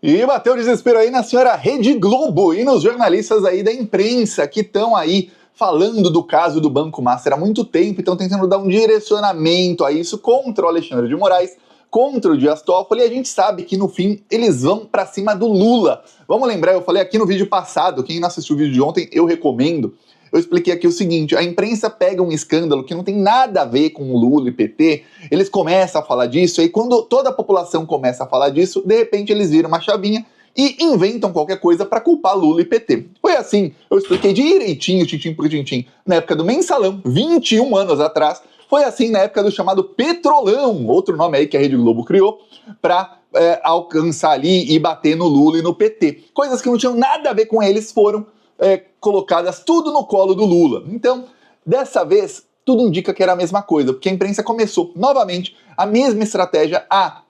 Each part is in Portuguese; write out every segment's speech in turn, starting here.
E bateu o desespero aí na senhora Rede Globo e nos jornalistas aí da imprensa que estão aí falando do caso do Banco Master há muito tempo, estão tentando dar um direcionamento a isso contra o Alexandre de Moraes, contra o Dias Toffoli, e a gente sabe que no fim eles vão para cima do Lula. Vamos lembrar, eu falei aqui no vídeo passado, quem não assistiu o vídeo de ontem, eu recomendo. Eu expliquei aqui o seguinte, a imprensa pega um escândalo que não tem nada a ver com o Lula e PT, eles começam a falar disso, e quando toda a população começa a falar disso, de repente eles viram uma chavinha e inventam qualquer coisa para culpar Lula e PT. Foi assim, eu expliquei direitinho, tintim por tintim, na época do Mensalão, 21 anos atrás, foi assim na época do chamado Petrolão, outro nome aí que a Rede Globo criou, para alcançar ali e bater no Lula e no PT. Coisas que não tinham nada a ver com eles foram colocadas tudo no colo do Lula. Então, dessa vez, tudo indica que era a mesma coisa, porque a imprensa começou, novamente, a mesma estratégia a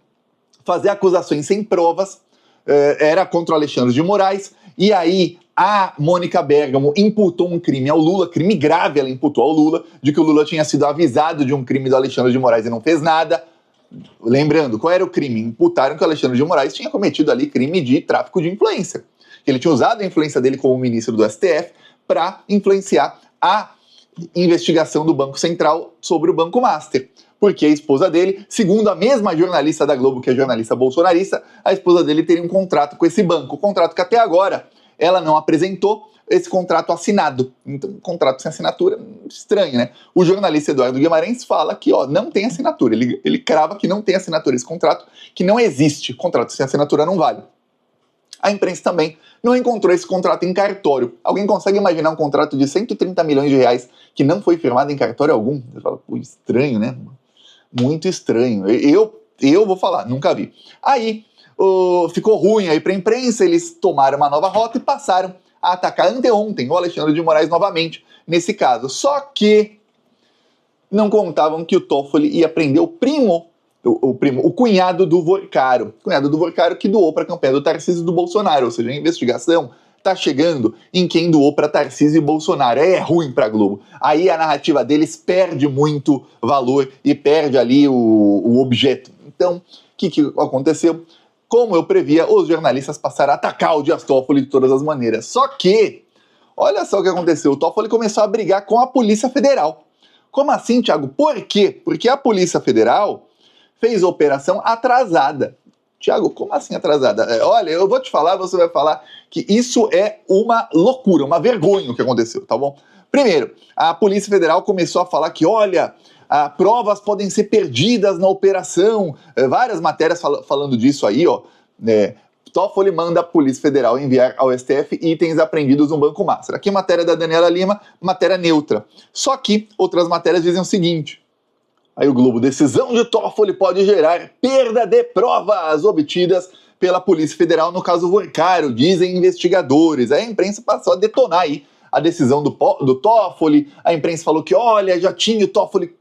fazer acusações sem provas, era contra o Alexandre de Moraes, e aí a Mônica Bergamo imputou um crime ao Lula, crime grave ela imputou ao Lula, de que o Lula tinha sido avisado de um crime do Alexandre de Moraes e não fez nada. Lembrando, qual era o crime? Imputaram que o Alexandre de Moraes tinha cometido ali crime de tráfico de influência. Ele tinha usado a influência dele como ministro do STF para influenciar a investigação do Banco Central sobre o Banco Master. Porque a esposa dele, segundo a mesma jornalista da Globo, que é jornalista bolsonarista, a esposa dele teria um contrato com esse banco. Um contrato que até agora ela não apresentou esse contrato assinado. Então, um contrato sem assinatura, estranho, né? O jornalista Eduardo Guimarães fala que não tem assinatura. Ele crava que não tem assinatura esse contrato, que não existe. Contrato sem assinatura não vale. A imprensa também não encontrou esse contrato em cartório. Alguém consegue imaginar um contrato de 130 milhões de reais que não foi firmado em cartório algum? Você fala, pô, estranho, né? Muito estranho. Eu vou falar, nunca vi. Aí ficou ruim aí para a imprensa, eles tomaram uma nova rota e passaram a atacar anteontem o Alexandre de Moraes novamente nesse caso. Só que não contavam que o Toffoli ia prender o cunhado do Vorcaro. O cunhado do Vorcaro que doou para a campanha do Tarcísio e do Bolsonaro. Ou seja, a investigação está chegando em quem doou para Tarcísio e Bolsonaro. É ruim para a Globo. Aí a narrativa deles perde muito valor e perde ali o objeto. Então, o que aconteceu? Como eu previa, os jornalistas passaram a atacar o Dias Toffoli de todas as maneiras. Só que, olha só o que aconteceu. O Toffoli começou a brigar com a Polícia Federal. Como assim, Thiago? Por quê? Porque a Polícia Federal fez a operação atrasada. Thiago, como assim atrasada? Olha, eu vou te falar, você vai falar que isso é uma loucura, uma vergonha o que aconteceu, tá bom? Primeiro, a Polícia Federal começou a falar que, olha, provas podem ser perdidas na operação, várias matérias falando disso aí, ó. Toffoli manda a Polícia Federal enviar ao STF itens apreendidos no Banco Master. Aqui matéria da Daniela Lima, matéria neutra. Só que outras matérias dizem o seguinte, aí o Globo, decisão de Toffoli pode gerar perda de provas obtidas pela Polícia Federal no caso Vorcaro, dizem investigadores. Aí a imprensa passou a detonar aí a decisão do Toffoli, a imprensa falou que, olha, já tinha o Toffoli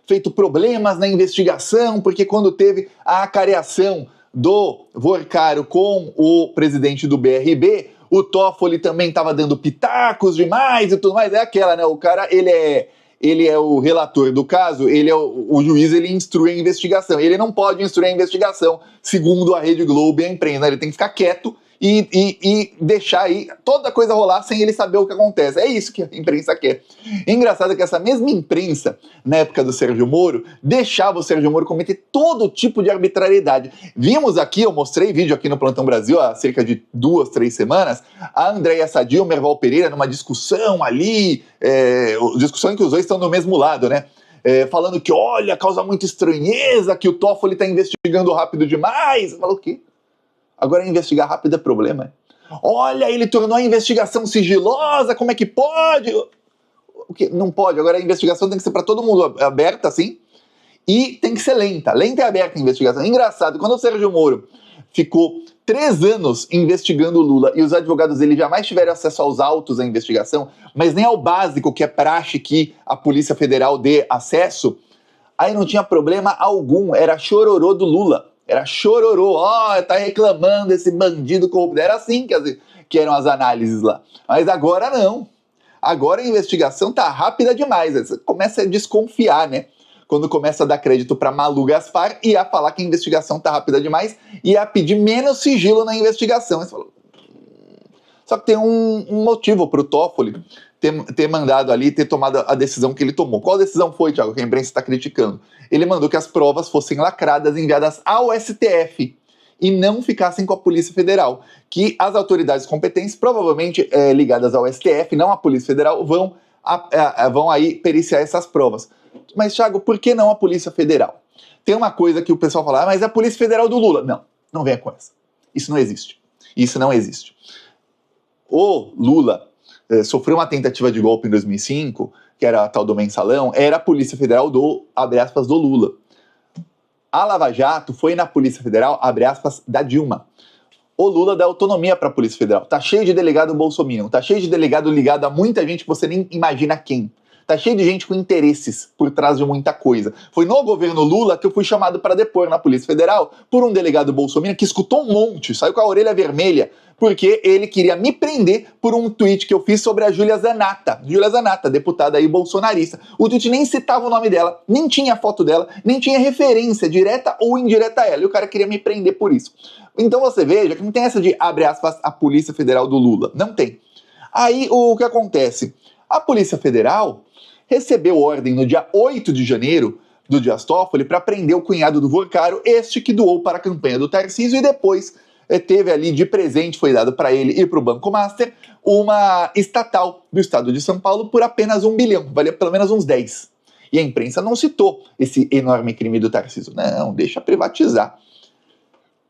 feito problemas na investigação, porque quando teve a acareação do Vorcaro com o presidente do BRB, o Toffoli também estava dando pitacos demais e tudo mais. É aquela, né? O cara, ele é o relator do caso, ele é o juiz, ele instrui a investigação. Ele não pode instruir a investigação, segundo a Rede Globo e a imprensa. Ele tem que ficar quieto e deixar aí toda a coisa rolar sem ele saber o que acontece. É isso que a imprensa quer. Engraçado que essa mesma imprensa, na época do Sérgio Moro, deixava o Sérgio Moro cometer todo tipo de arbitrariedade. Vimos aqui, eu mostrei vídeo aqui no Plantão Brasil há cerca de 2, 3 semanas, a Andréia Sadi e o Merval Pereira numa discussão ali, discussão em que os dois estão do mesmo lado, né? Falando que, olha, causa muita estranheza, que o Toffoli está investigando rápido demais. Falou o quê? Agora investigar rápido é problema. Olha, ele tornou a investigação sigilosa, como é que pode? O que? Não pode, agora a investigação tem que ser para todo mundo aberta, assim, e tem que ser lenta. Lenta e aberta a investigação. Engraçado, quando o Sérgio Moro ficou 3 anos investigando o Lula e os advogados dele jamais tiveram acesso aos autos da investigação, mas nem ao básico, que é praxe que a Polícia Federal dê acesso, aí não tinha problema algum, era chororô do Lula. Era chororô, tá reclamando esse bandido corrupto. Era assim que eram as análises lá. Mas agora não. Agora a investigação tá rápida demais. Você começa a desconfiar, né? quando começa a dar crédito para Malu Gaspar e a falar que a investigação tá rápida demais e a pedir menos sigilo na investigação. Você falou... Só que tem um motivo para o Toffoli ter mandado ali, ter tomado a decisão que ele tomou. Qual decisão foi, Thiago, que a imprensa está criticando? Ele mandou que as provas fossem lacradas, enviadas ao STF, e não ficassem com a Polícia Federal. Que as autoridades competentes, provavelmente ligadas ao STF, não à Polícia Federal, vão aí periciar essas provas. Mas, Thiago, por que não a Polícia Federal? Tem uma coisa que o pessoal fala, mas é a Polícia Federal do Lula. Não, não venha com essa. Isso não existe. Isso não existe. O Lula sofreu uma tentativa de golpe em 2005, que era a tal do mensalão, era a Polícia Federal do, abre aspas, do Lula. A Lava Jato foi na Polícia Federal, abre aspas, da Dilma. O Lula dá autonomia para a Polícia Federal. Tá cheio de delegado bolsominion, tá cheio de delegado ligado a muita gente que você nem imagina quem. Tá cheio de gente com interesses por trás de muita coisa. Foi no governo Lula que eu fui chamado para depor na Polícia Federal por um delegado bolsominion que escutou um monte, saiu com a orelha vermelha, porque ele queria me prender por um tweet que eu fiz sobre a Júlia Zanatta. Júlia Zanatta, deputada aí bolsonarista. O tweet nem citava o nome dela, nem tinha foto dela, nem tinha referência direta ou indireta a ela. E o cara queria me prender por isso. Então você veja que não tem essa de, abre aspas, a Polícia Federal do Lula. Não tem. Aí o que acontece? A Polícia Federal recebeu ordem no dia 8 de janeiro do Dias Toffoli para prender o cunhado do Vorcaro, este que doou para a campanha do Tarcísio e depois teve ali de presente, foi dado para ele e para o Banco Master, uma estatal do estado de São Paulo por apenas 1 bilhão, valia pelo menos uns 10. E a imprensa não citou esse enorme crime do Tarcísio. Não, deixa privatizar.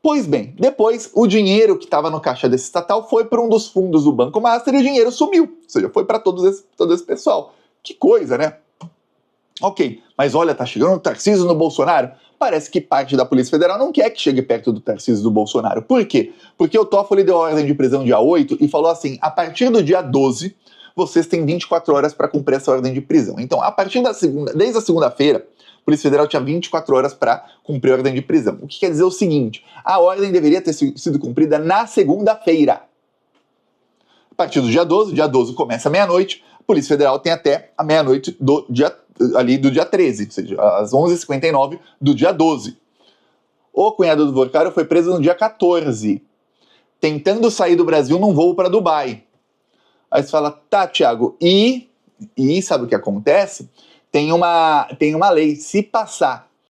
Pois bem, depois o dinheiro que estava no caixa desse estatal foi para um dos fundos do Banco Master e o dinheiro sumiu. Ou seja, foi para todo esse pessoal. Que coisa, né? Ok, mas olha, tá chegando o Tarcísio no Bolsonaro. Parece que parte da Polícia Federal não quer que chegue perto do Tarcísio do Bolsonaro. Por quê? Porque o Toffoli deu a ordem de prisão dia 8 e falou assim, a partir do dia 12, vocês têm 24 horas para cumprir essa ordem de prisão. Então, a partir da desde a segunda-feira, a Polícia Federal tinha 24 horas para cumprir a ordem de prisão. O que quer dizer o seguinte, a ordem deveria ter sido cumprida na segunda-feira. A partir do dia 12 começa meia-noite, a Polícia Federal tem até a meia-noite do dia 13, ou seja, às 11h59 do dia 12. O cunhado do Vorcaro foi preso no dia 14, tentando sair do Brasil num voo para Dubai. Aí você fala, tá, Thiago, e sabe o que acontece? Tem uma lei, se passar